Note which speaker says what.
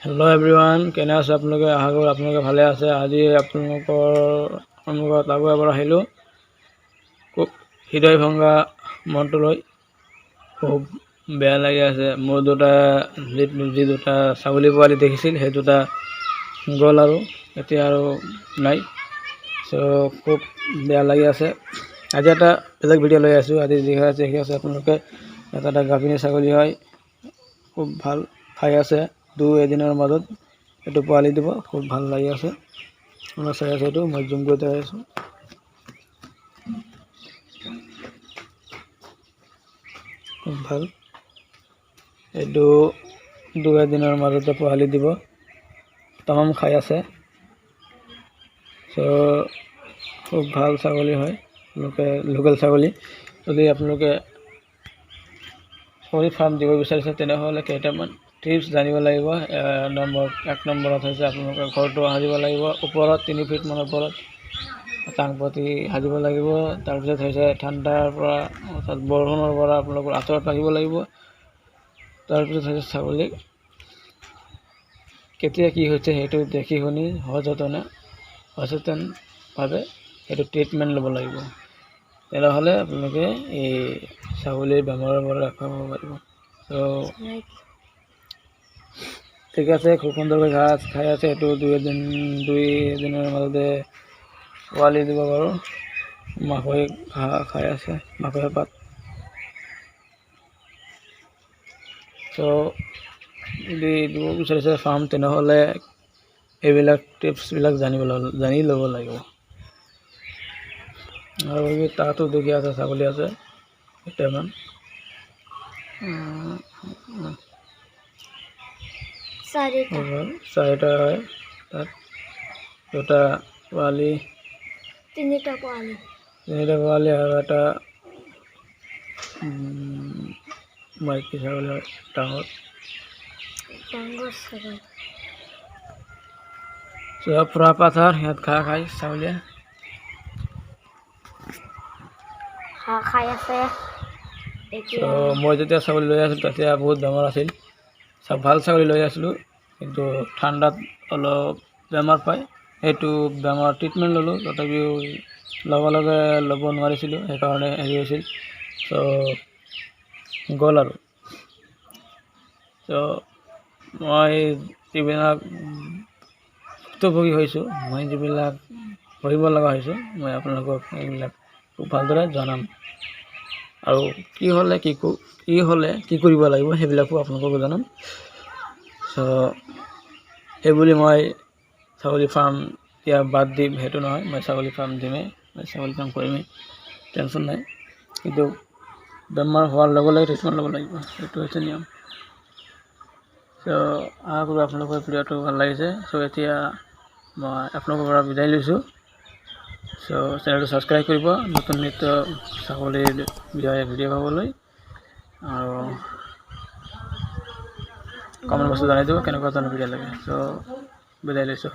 Speaker 1: Hello' everyone, কেনে আছে আপোনালোকে? আশা কৰোঁ আপোনালোকে ভালে আছে। আজি আপোনালোকৰ সন্মুখত আকৌ এবাৰ আহিলোঁ খুব হৃদয় ভংগা মনটো লৈ। খুব বেয়া লাগি আছে। মোৰ যি দুটা ছাগলী পোৱালি দেখিছিল সেই দুটা গ'ল আৰু এতিয়া আৰু নাই। খুব বেয়া লাগি আছে। আজি এটা বেলেগ ভিডিঅ' লৈ আছোঁ। আজি যি আছে আপোনালোকে এটা গাভিনী ছাগলী হয়, খুব ভাল খাই আছে। এদিনৰ মাজত এইটো পোৱালি দিব। খুব ভাল লাগি আছে। আপোনাৰ চাই আছে, এইটো মই জুম কৰি দেখাই আছোঁ। খুব ভাল, এইটো এদিনৰ মাজতে পোৱালি দিব। তামাম খাই আছে। খুব ভাল ছাগলী হয়, লোকেল ছাগলী। যদি আপোনালোকে ছাগলী ফাৰ্ম দিব বিচাৰিছে তেনেহ'লে কেইটামান টিপছ জানিব লাগিব। এক নম্বৰত হৈছে আপোনালোকে ঘৰটো সাজিব লাগিব। ওপৰত 3 ফিটমান ওপৰত টাংপতি সাজিব লাগিব। তাৰপিছত হৈছে ঠাণ্ডাৰ পৰা অৰ্থাৎ বৰষুণৰ পৰা আপোনালোকৰ আঁতৰত ৰাখিব লাগিব। তাৰপিছত হৈছে ছাগলীক কেতিয়া কি হৈছে সেইটো দেখি শুনি সচেতনভাৱে সেইটো ট্ৰিটমেণ্ট ল'ব লাগিব। তেনেহ'লে আপোনালোকে এই ছাগলীৰ বেমাৰৰ পৰা ৰক্ষা পাব পাৰিব। ঠিক আছে, খুব সুন্দৰকৈ ঘাঁহ খাই আছে। এইটো দুই এদিনৰ মাজতে পোৱালি দিব বাৰু। মাকৈ ঘাঁহ খাই আছে, মাকৈ পাত। যদি দিব বিচাৰিছে ফাৰ্ম তেনেহ'লে এইবিলাক টিপছবিলাক জানি ল'ব লাগিব। আৰু তাতো দেখি আছে ছাগলী আছে কেইটামান। চাৰিটা হয়, তাত দুটা পোৱালি, তিনিটা পোৱালি আৰু এটা মাইকী ছাগলী হয়, ডাঙৰ পুৰা পাথাৰ। সিহঁত ঘাঁহ খাই ছাগলীয়ে খাই আছে। মই যেতিয়া ছাগলী লৈ আছিলোঁ তেতিয়া বহুত বেমাৰ আছিল। ভাল ছাগলী লৈ আছিলোঁ, কিন্তু ঠাণ্ডাত অলপ বেমাৰ পায়। সেইটো বেমাৰ ট্ৰিটমেণ্ট ল'লোঁ, তথাপিও লগে ল'ব নোৱাৰিছিলোঁ। সেইকাৰণে হেৰি হৈছিল, গ'ল আৰু। মই যিবিলাক ভুক্তভোগী হৈছোঁ, মই যিবিলাক ভৰিব লগা হৈছোঁ, মই আপোনালোকক এইবিলাক খুব ভালদৰে জনাম। আৰু কি হ'লে কি কৰিব লাগিব সেইবিলাকো আপোনালোকক জনাম। সেইবুলি মই ছাগলী ফাৰ্ম এতিয়া বাদ দিম সেইটো নহয়। মই ছাগলী ফাৰ্ম দিমেই, মই ছাগলী ফাৰ্ম কৰিমেই, টেনশ্যন নাই। কিন্তু বেমাৰ হোৱাৰ লগে ট্ৰিটমেণ্ট ল'ব লাগিব, সেইটো হৈছে নিয়ম। আশা কৰোঁ আপোনালোকৰ ভিডিঅ'টো ভাল লাগিছে। এতিয়া মই আপোনালোকৰ পৰা বিদায় লৈছোঁ। চেনেলটো ছাবস্ক্ৰাইব কৰিব নতুন ছাগলীৰ বিষয়ে ভিডিঅ' পাবলৈ, আৰু কমেণ্ট বক্সত জনাই দিব কেনেকুৱা ধৰণৰ ভিডিঅ' লাগে। বিদায় লৈছোঁ।